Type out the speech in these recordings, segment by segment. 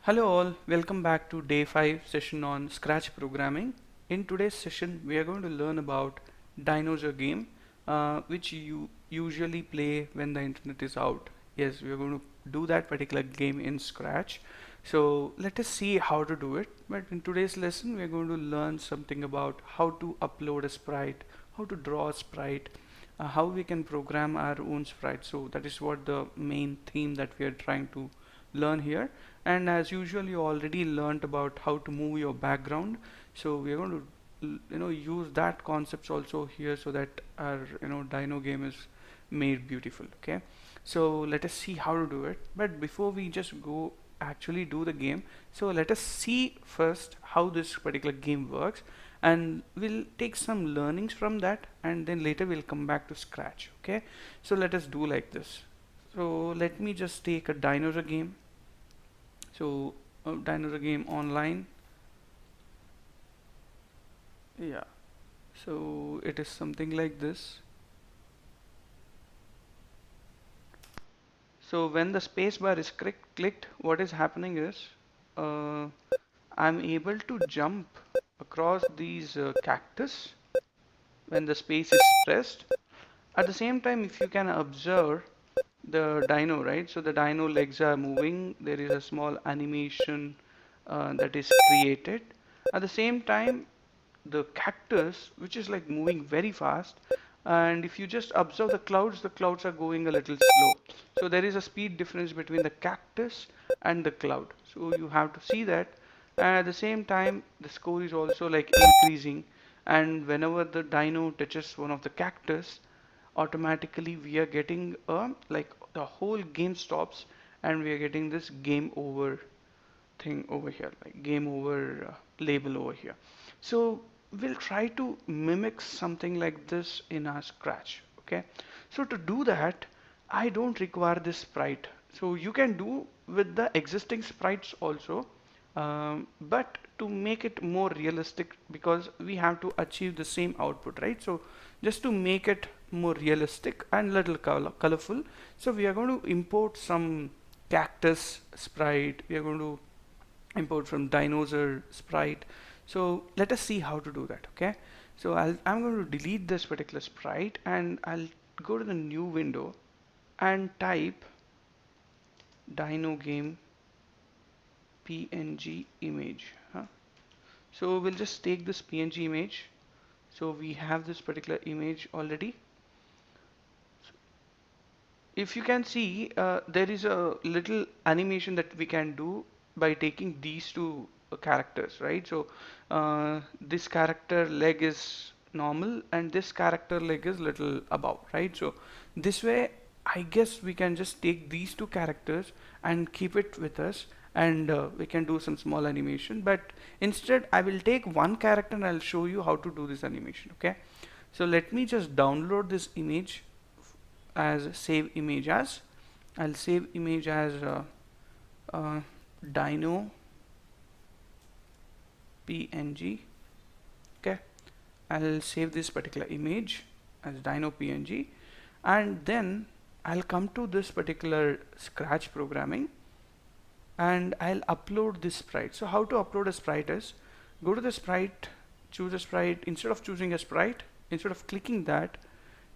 Hello all, welcome back to day 5 session on Scratch programming. In today's session we are going to learn about Dinosaur game which you usually play when the internet is out. Yes, we are going to do that particular game in Scratch. So let us see how to do it. But in today's lesson we are going to learn something about how to upload a sprite, how to draw a sprite, how we can program our own sprite. So that is what the main theme that we are trying to learn here. And as usual you already learned about how to move your background, so we are going to use that concepts also here so that our dino game is made beautiful. Okay, so let us see how to do it. But before we just go actually do the game, so let us see first how this particular game works, and we'll take some learnings from that, and then later we'll come back to Scratch. Okay, so let us do like this. So let me just take a dinosaur game. So dinosaur game online. Yeah, so it is something like this. So when the space bar is clicked, what is happening is uh, I'm able to jump across these cactus when the space is pressed. At the same time, if you can observe the dino, right? So the dino legs are moving. There is a small animation that is created. At the same time, the cactus, which is like moving very fast, and if you just observe the clouds are going a little slow. So there is a speed difference between the cactus and the cloud. So you have to see that. And at the same time, the score is also like increasing. And whenever the dino touches one of the cactus, automatically we are getting like the whole game stops, and we are getting this game over thing over here, like game over label over here. So we'll try to mimic something like this in our Scratch. Okay, so to do that I don't require this sprite, so you can do with the existing sprites also, but to make it more realistic, because we have to achieve the same output, right? So just to make it more realistic and little colorful, so we are going to import some cactus sprite, we are going to import from Dinosaur Sprite. So let us see how to do that. Okay, so I'm going to delete this particular sprite, and I'll go to the new window and type dino game png image. So we'll just take this png image. So we have this particular image already. If you can see, there is a little animation that we can do by taking these two characters, right? So this character leg is normal and this character leg is little above, right? So this way I guess we can just take these two characters and keep it with us, and we can do some small animation. But instead I will take one character and I'll show you how to do this animation. Okay, so let me just download this image as save image as. I'll save image as dino png. Okay, I'll save this particular image as dino png, and then I'll come to this particular Scratch programming and I'll upload this sprite. So how to upload a sprite is, go to the sprite, choose a sprite. Instead of choosing a sprite, instead of clicking that,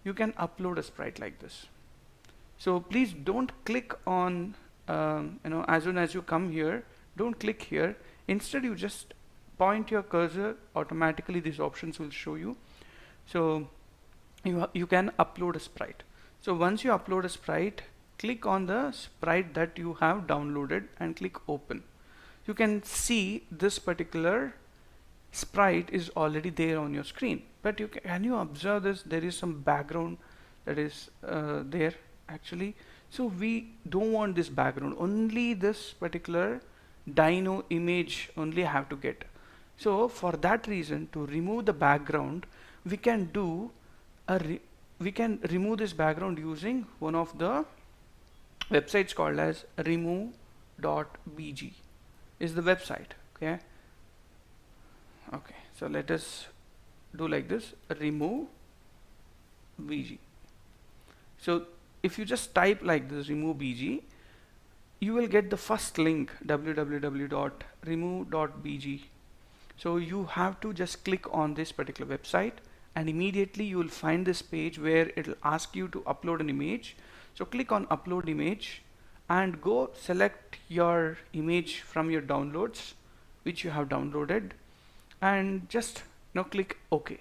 you can upload a sprite like this. So please don't click on as soon as you come here, don't click here. Instead you just point your cursor, automatically these options will show you. So you can upload a sprite. So once you upload a sprite, click on the sprite that you have downloaded and click open. You can see this particular sprite is already there on your screen, but can you observe this? There is some background that is there actually. So we don't want this background, only this particular dino image only have to get. So for that reason, to remove the background, we can do we can remove this background using one of the websites called as remove.bg is the website. Okay, so let us do like this, remove bg. So if you just type like this, remove bg, you will get the first link, www.remove.bg. So you have to just click on this particular website, and immediately you will find this page where it will ask you to upload an image. So click on upload image and go select your image from your downloads which you have downloaded, and just now click OK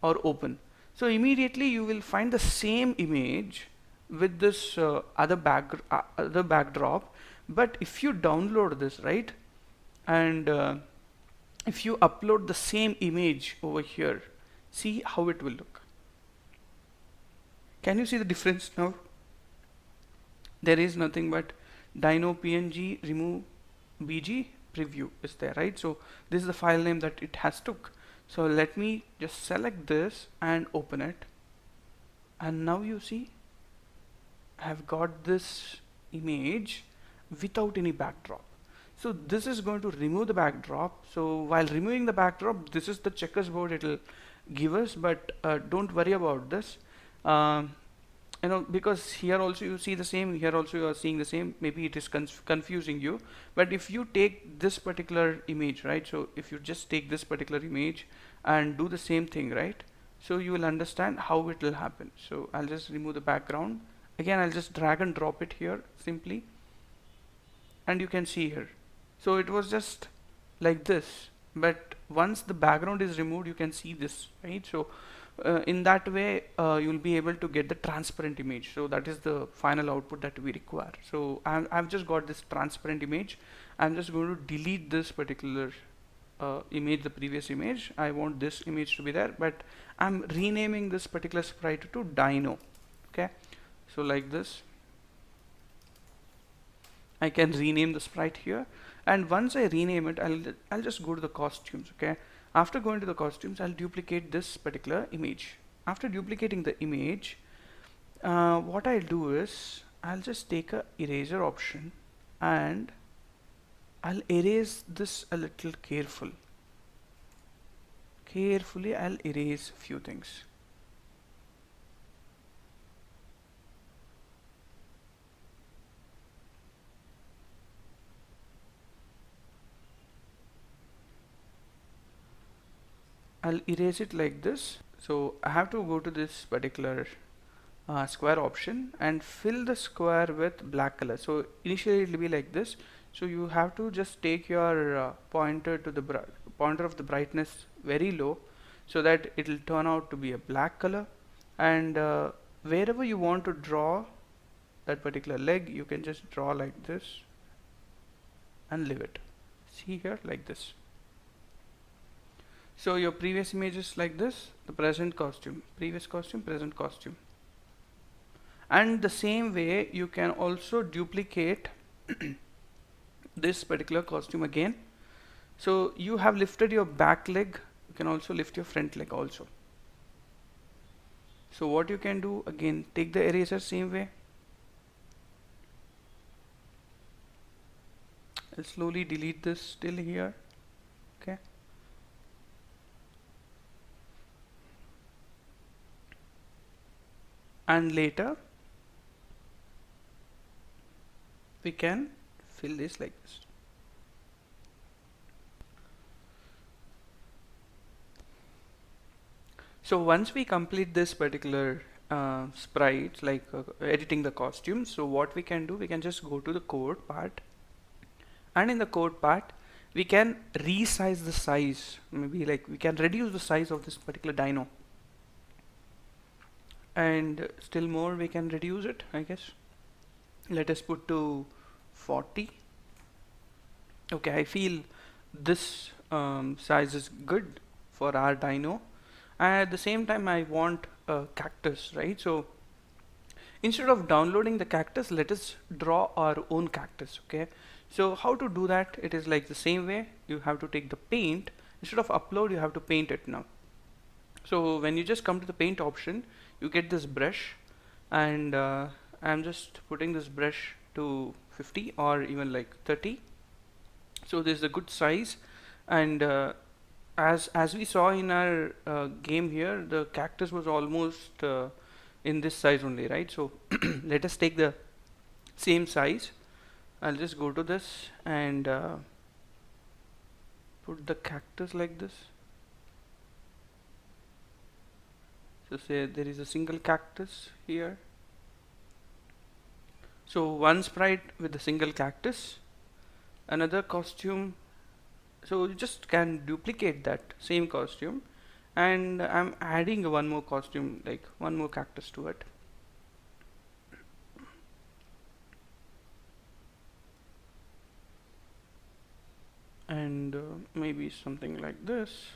or open. So immediately you will find the same image with this other backdrop. But if you download this, right, and if you upload the same image over here, see how it will look. Can you see the difference now? There is nothing but dino png remove bg preview is there, right? So this is the file name that it has took. So let me just select this and open it, and now you see I have got this image without any backdrop. So this is going to remove the backdrop. So while removing the backdrop, this is the checkers board it will give us, but don't worry about this. You know, because here also you see the same, here also you are seeing the same. Maybe it is confusing you, but if you take this particular image, right, so if you just take this particular image and do the same thing, right, so you will understand how it will happen. So I'll just remove the background. Again, I'll just drag and drop it here simply, and you can see here. So it was just like this, but once the background is removed, you can see this, right? So in that way you'll be able to get the transparent image. So that is the final output that we require. So I've just got this transparent image. I'm just going to delete this particular image, the previous image. I want this image to be there, but I'm renaming this particular sprite to Dino. Okay, so like this, I can rename the sprite here, and once I rename it, I'll just go to the costumes. Okay, after going to the costumes, I'll duplicate this particular image. After duplicating the image, what I'll do is I'll just take a eraser option, and I'll erase this a little carefully. I'll erase a few things. I'll erase it like this. So I have to go to this particular square option and fill the square with black color. So initially it will be like this. So you have to just take your pointer to the pointer of the brightness very low, so that it will turn out to be a black color. And wherever you want to draw that particular leg, you can just draw like this and leave it. See here, like this. So your previous image is like this, the present costume, previous costume, present costume. And the same way you can also duplicate this particular costume again. So you have lifted your back leg, you can also lift your front leg also. So what you can do, again, take the eraser same way. I'll slowly delete this till here. Okay. And later we can fill this like this. So once we complete this particular sprite, like editing the costumes, so what we can do, we can just go to the code part, and in the code part we can resize the size. Maybe like we can reduce the size of this particular dino, and still more we can reduce it, I guess. Let us put to 40. Okay, I feel this size is good for our dino, and at the same time I want a cactus, right? So instead of downloading the cactus, let us draw our own cactus. Okay, so how to do that? It is like the same way. You have to take the paint. Instead of upload, you have to paint it now. So when you just come to the paint option, you get this brush, and I'm just putting this brush to 50 or even like 30. So this is a good size, and as we saw in our game here, the cactus was almost in this size only, right? So let us take the same size I'll just go to this and put the cactus like this. So say there is a single cactus here. So one sprite with a single cactus, another costume. So you just can duplicate that same costume, and I'm adding one more costume, like one more cactus to it. And maybe something like this.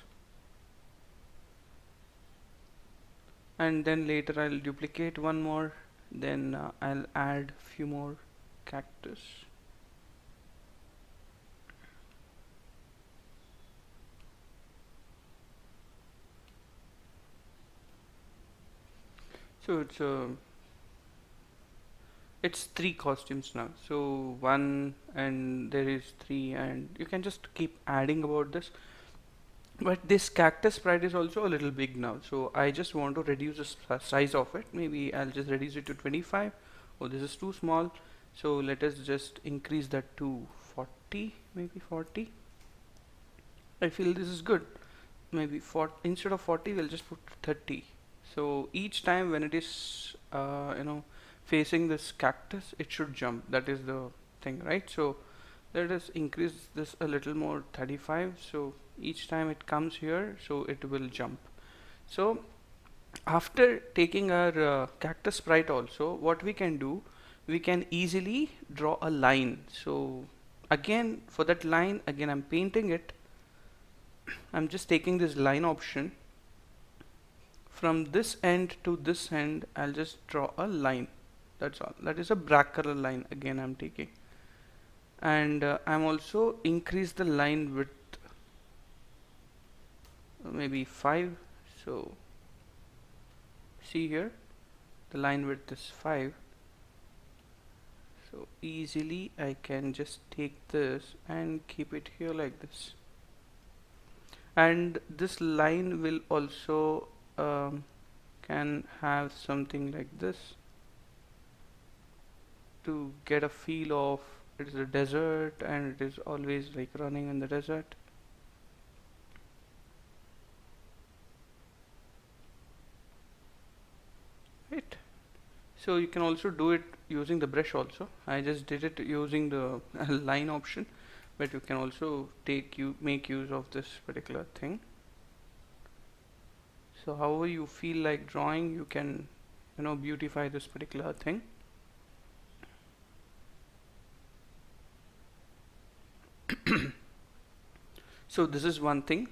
And then later I'll duplicate one more, then I'll add few more cactus. So it's three costumes now. So one, and there is three, and you can just keep adding about this. But this cactus sprite is also a little big now, so I just want to reduce the size of it. Maybe I'll just reduce it to 25. Oh, this is too small, so let us just increase that to 40, maybe 40. I feel this is good. Maybe instead of 40 we'll just put 30. So each time when it is facing this cactus, it should jump. That is the thing, right? So let us increase this a little more, 35. So each time it comes here, so it will jump. So after taking our cactus sprite also, what we can do, we can easily draw a line. So again, for that line, again I'm painting it. I'm just taking this line option. From this end to this end, I'll just draw a line. That's all. That is a black color line again I'm taking. And I'm also increase the line width, maybe 5. So see here, the line width is 5. So easily I can just take this and keep it here like this. And this line will also can have something like this to get a feel of it is a desert and it is always like running in the desert. Right. So you can also do it using the brush also. I just did it using the line option, but you can also make use of this particular thing. So however you feel like drawing, you can beautify this particular thing. So this is one thing,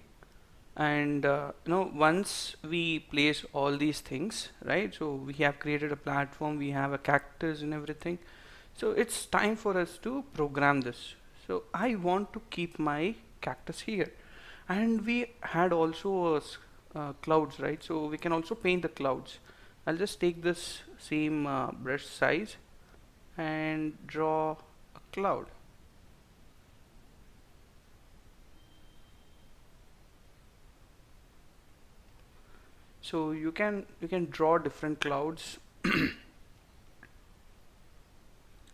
and once we place all these things, right, so we have created a platform, we have a cactus and everything, so it's time for us to program this. So I want to keep my cactus here, and we had also clouds, right, so we can also paint the clouds. I'll just take this same brush size and draw a cloud. So you can draw different clouds.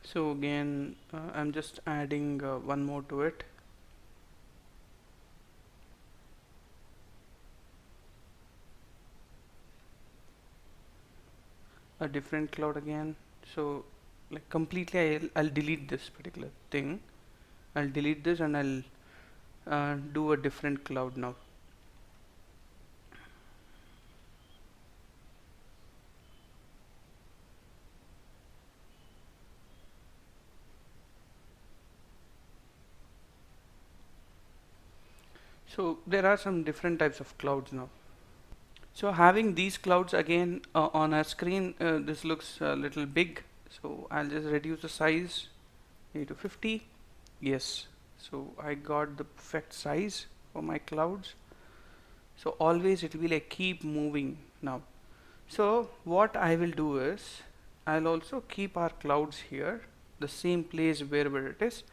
So again I'm just adding one more to it. A different cloud again. So like completely I'll delete this particular thing. I'll delete this and I'll do a different cloud now. So there are some different types of clouds now. So having these clouds again on our screen, this looks a little big. So I'll just reduce the size to 50. Yes. So I got the perfect size for my clouds. So always it will be like keep moving now. So what I will do is I'll also keep our clouds here, the same place wherever it is.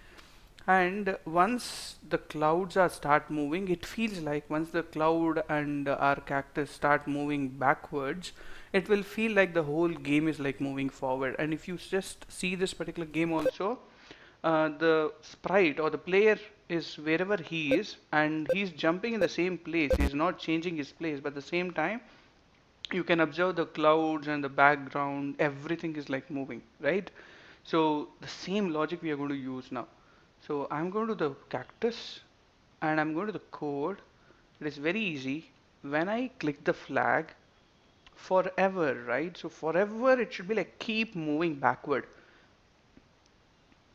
And once the clouds are start moving, it feels like once the cloud and our cactus start moving backwards, it will feel like the whole game is like moving forward. And if you just see this particular game also, the sprite or the player is wherever he is and he's jumping in the same place. He's not changing his place, but at the same time, you can observe the clouds and the background, everything is like moving, right? So the same logic we are going to use now. So I'm going to the cactus and I'm going to the code. It is very easy. When I click the flag, forever, right? So forever it should be like keep moving backward.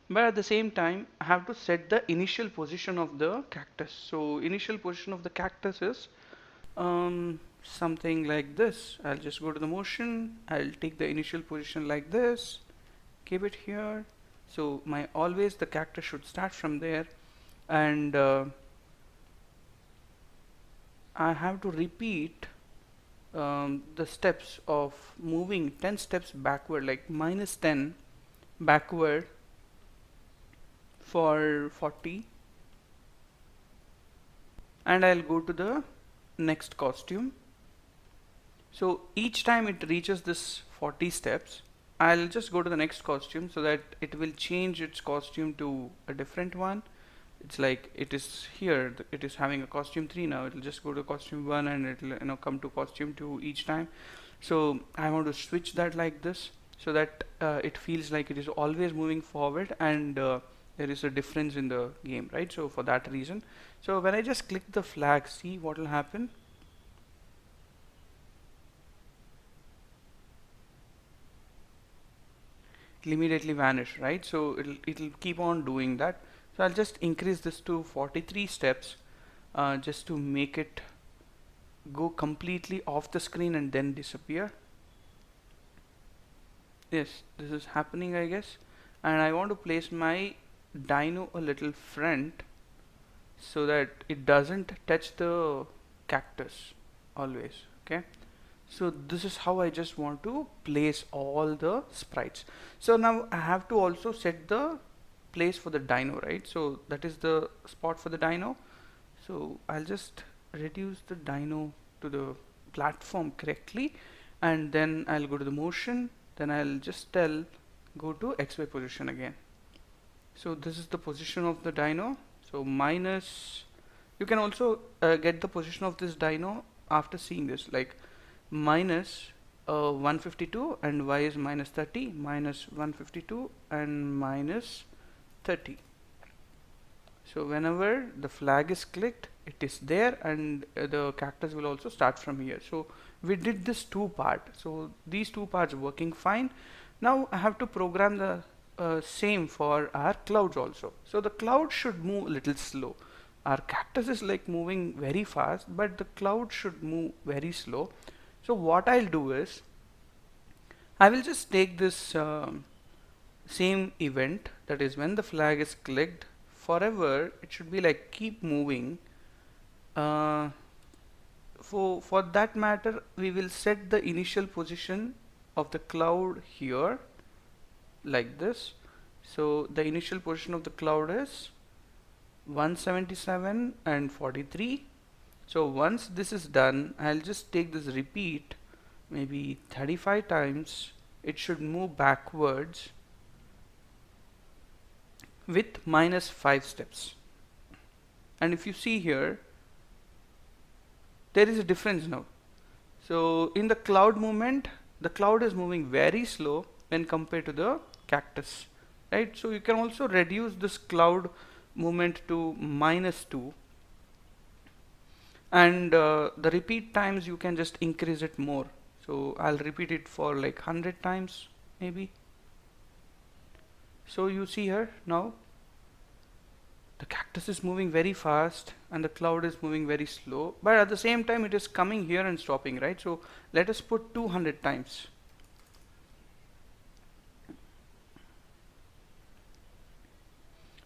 But at the same time, I have to set the initial position of the cactus. So initial position of the cactus is something like this. I'll just go to the motion. I'll take the initial position like this. Keep it here. So my always the cactus should start from there, and I have to repeat the steps of moving 10 steps backward, like -10 backward for 40, and I'll go to the next costume. So each time it reaches this 40 steps, I'll just go to the next costume so that it will change its costume to a different one. It's like it is here, it is having a costume 3 now. It'll just go to costume 1 and it'll come to costume 2 each time. So I want to switch that like this so that it feels like it is always moving forward and there is a difference in the game, right? So for that reason, so when I just click the flag, see what will happen. It'll immediately vanish, right? So it'll keep on doing that. So I'll just increase this to 43 steps just to make it go completely off the screen and then disappear. Yes, this is happening, I guess. And I want to place my dino a little front so that it doesn't touch the cactus always. Okay, so this is how I just want to place all the sprites. So now I have to also set the place for the dino, right? So that is the spot for the dino. So I'll just reduce the dino to the platform correctly, and then I'll go to the motion, then I'll just tell go to XY position again. So this is the position of the dino. So minus, you can also get the position of this dino after seeing this, like minus 152 and y is minus 30, minus 152 and minus 30. So whenever the flag is clicked, it is there, and the cactus will also start from here. So we did this two part. So these two parts working fine. Now I have to program the same for our clouds also. So the cloud should move a little slow. Our cactus is like moving very fast, but the cloud should move very slow. So what I'll do is, I will just take this same event, that is when the flag is clicked, forever it should be like keep moving. For that matter, we will set the initial position of the cloud here like this. So the initial position of the cloud is 177 and 43. So once this is done, I'll just take this repeat maybe 35 times. It should move backwards with -5 steps. And if you see here, there is a difference now. So in the cloud movement, the cloud is moving very slow when compared to the cactus, right? So you can also reduce this cloud movement to -2, and the repeat times you can just increase it more. So I'll repeat it for like 100 times maybe. So you see here now the cactus is moving very fast and the cloud is moving very slow, but at the same time it is coming here and stopping, right? So let us put 200 times.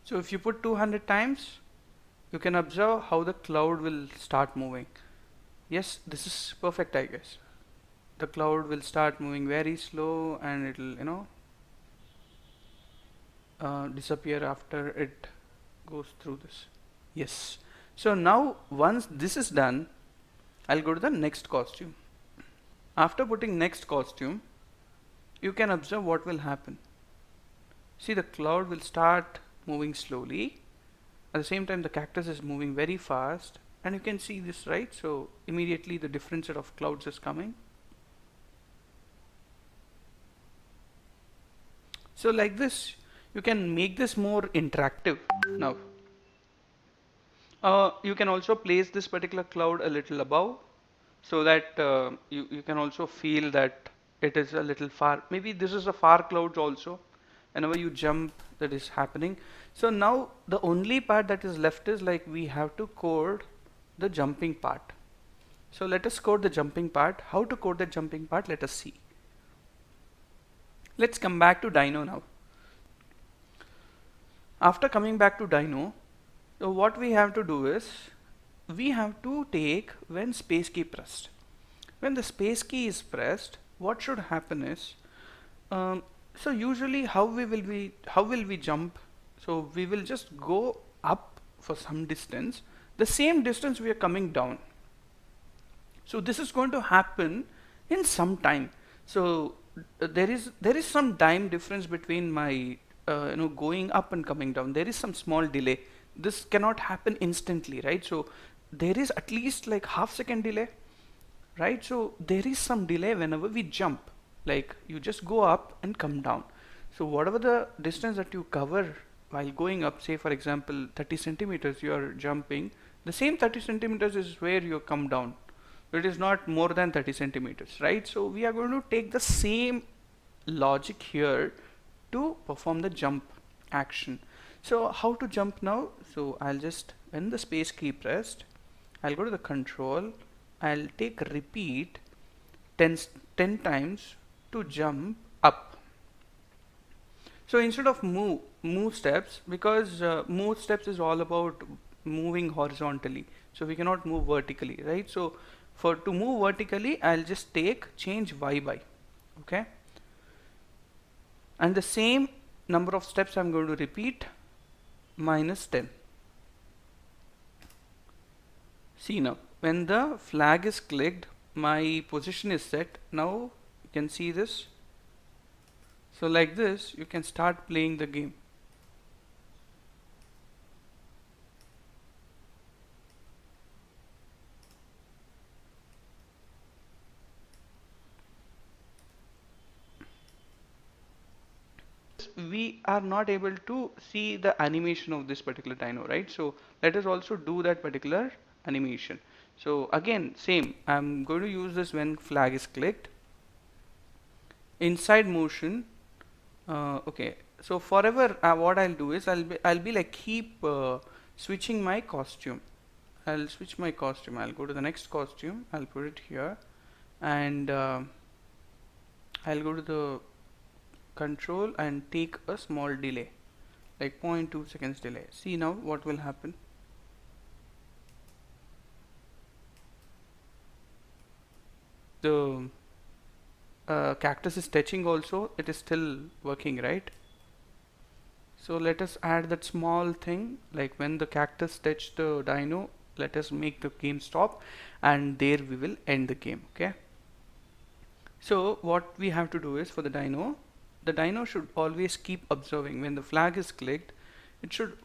So if you put 200 times, you can observe how the cloud will start moving. Yes, this is perfect, I guess. The cloud will start moving very slow and it will, disappear after it goes through this. Yes. So now once this is done, I'll go to the next costume. After putting next costume, you can observe what will happen. See, the cloud will start moving slowly. At the same time, the cactus is moving very fast, and you can see this, right? So immediately the different set of clouds is coming. So like this, you can make this more interactive. Now, you can also place this particular cloud a little above, so that you can also feel that it is a little far. Maybe this is a far cloud also. Whenever you jump, that is happening. So now the only part that is left is like we have to code the jumping part. So let us code the jumping part. How to code the jumping part? Let us see. Let's come back to Dino now. After coming back to Dino, so what we have to do is we have to take when space key pressed. When the space key is pressed, what should happen is, so usually how will we jump? So we will just go up for some distance, the same distance we are coming down. So this is going to happen in some time. So there is some time difference between my going up and coming down. There is some small delay. This cannot happen instantly, right? So there is at least like half-second delay, right? So there is some delay whenever we jump. Like you just go up and come down. So whatever the distance that you cover while going up, say for example 30 centimeters you are jumping, the same 30 centimeters is where you come down. It is not more than 30 centimeters, right? So we are going to take the same logic here to perform the jump action. So how to jump now? So I'll just, when the space key pressed, I'll go to the control, I'll take repeat 10 times to jump up. So instead of move steps, because move steps is all about moving horizontally, so we cannot move vertically, right? So to move vertically, I'll just change y by, okay, and the same number of steps I'm going to repeat, minus 10. See now, when the flag is clicked, my position is set. Now you can see this. So like this, you can start playing the game. We are not able to see the animation of this particular dino, right? So let us also do that particular animation. So again, same, I'm going to use this when flag is clicked. Inside motion, okay, so forever what I'll do is I'll be like keep switching my costume. I'll switch my costume. I'll go to the next costume. I'll put it here, and I'll go to the control and take a small delay, like 0.2 seconds delay. See now what will happen. The cactus is touching also, it is still working, right? So let us add that small thing, like when the cactus touch the dino, let us make the game stop, and there we will end the game, okay? So what we have to do is, for the dino should always keep observing. When the flag is clicked, it should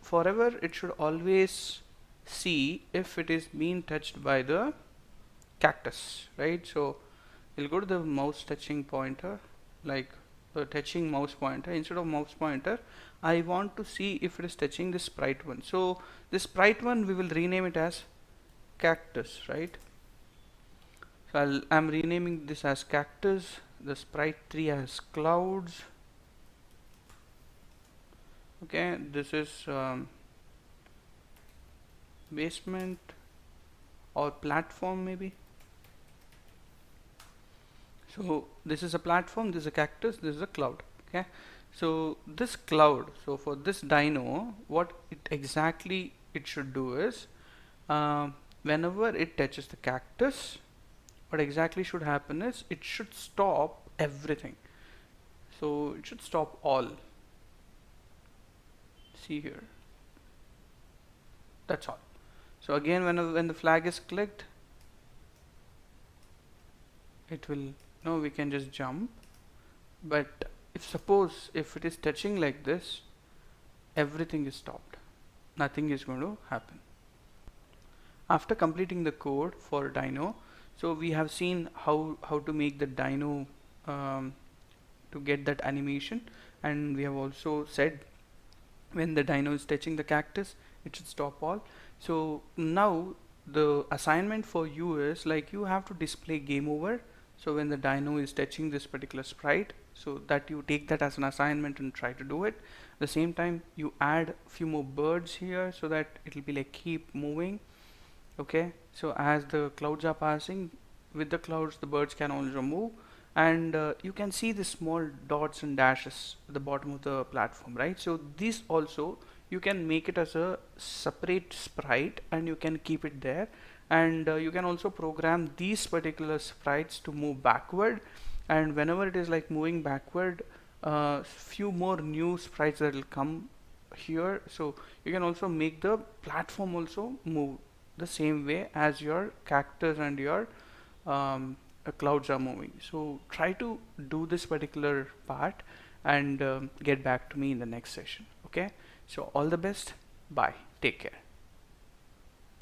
always see if it is being touched by the cactus, right? So we'll go to the mouse touching pointer, like the touching mouse pointer. Instead of mouse pointer, I want to see if it is touching this sprite one. So this sprite one, we will rename it as cactus, right? So I'm renaming this as cactus, the sprite 3 as clouds. Okay, this is basement or platform maybe. So this is a platform, this is a cactus, this is a cloud. Okay, so this cloud, so for this dino, what exactly it should do is, whenever it touches the cactus, what exactly should happen is it should stop everything. So it should stop all. See here, that's all. So again, when the flag is clicked, it will, no, we can just jump. But if suppose if it is touching like this, everything is stopped. Nothing is going to happen. After completing the code for Dino, so we have seen how to make the Dino um, to get that animation, and we have also said when the dino is touching the cactus it should stop all. So now the assignment for you is like you have to display game over. So when the dino is touching this particular sprite, so that you take that as an assignment and try to do it. At the same time you add a few more birds here so that it will be like keep moving. Okay, so as the clouds are passing, with the clouds the birds can also move, and you can see the small dots and dashes at the bottom of the platform, right? So this also you can make it as a separate sprite and you can keep it there, and you can also program these particular sprites to move backward, and whenever it is like moving backward, few more new sprites that will come here. So you can also make the platform also move the same way as your cactus and your clouds are moving. So try to do this particular part and get back to me in the next session. Okay, so all the best. Bye, take care.